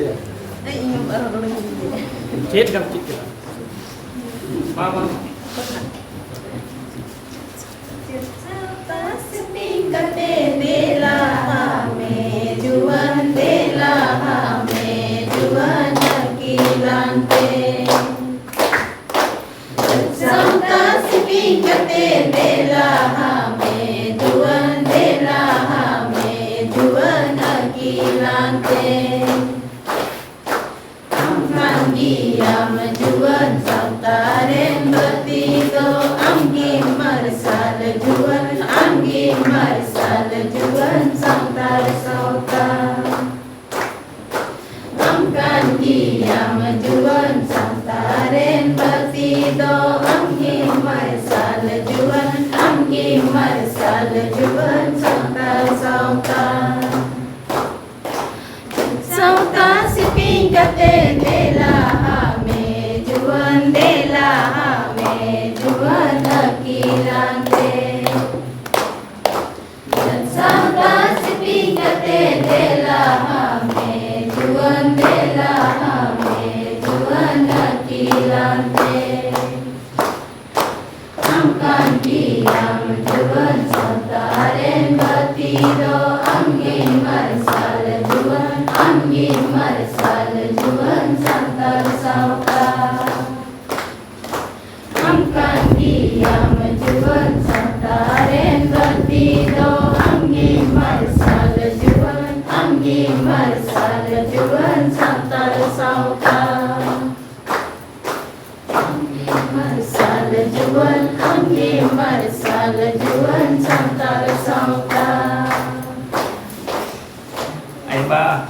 Yung araw ng hindi. chết gặp chị kìa ba Juan Santaren Betido Anggi Marsal Juan Anggi Marsal Juan Santar Sauta Amkan Diam Juan Santaren Betido Anggi Marsal Juan Anggi Marsal Juan Santar Sauta Sauta si Pingkate de la Juan de la Hame, Juan Aquilante. Santa Sipingate de la Hame, Juan de la Hame, Juan Aquilante. Angkan diam Juan Santaren Batido, Angin Marsal Juan, Angin Marsal Juan Santar Sauta. Angkan diam Juan Santaren Batido Angin Marsal Juan Angin Marsal Juan Santar Sauta Angin Marsal Juan Angin Marsal Juan Santar Sauta anh ba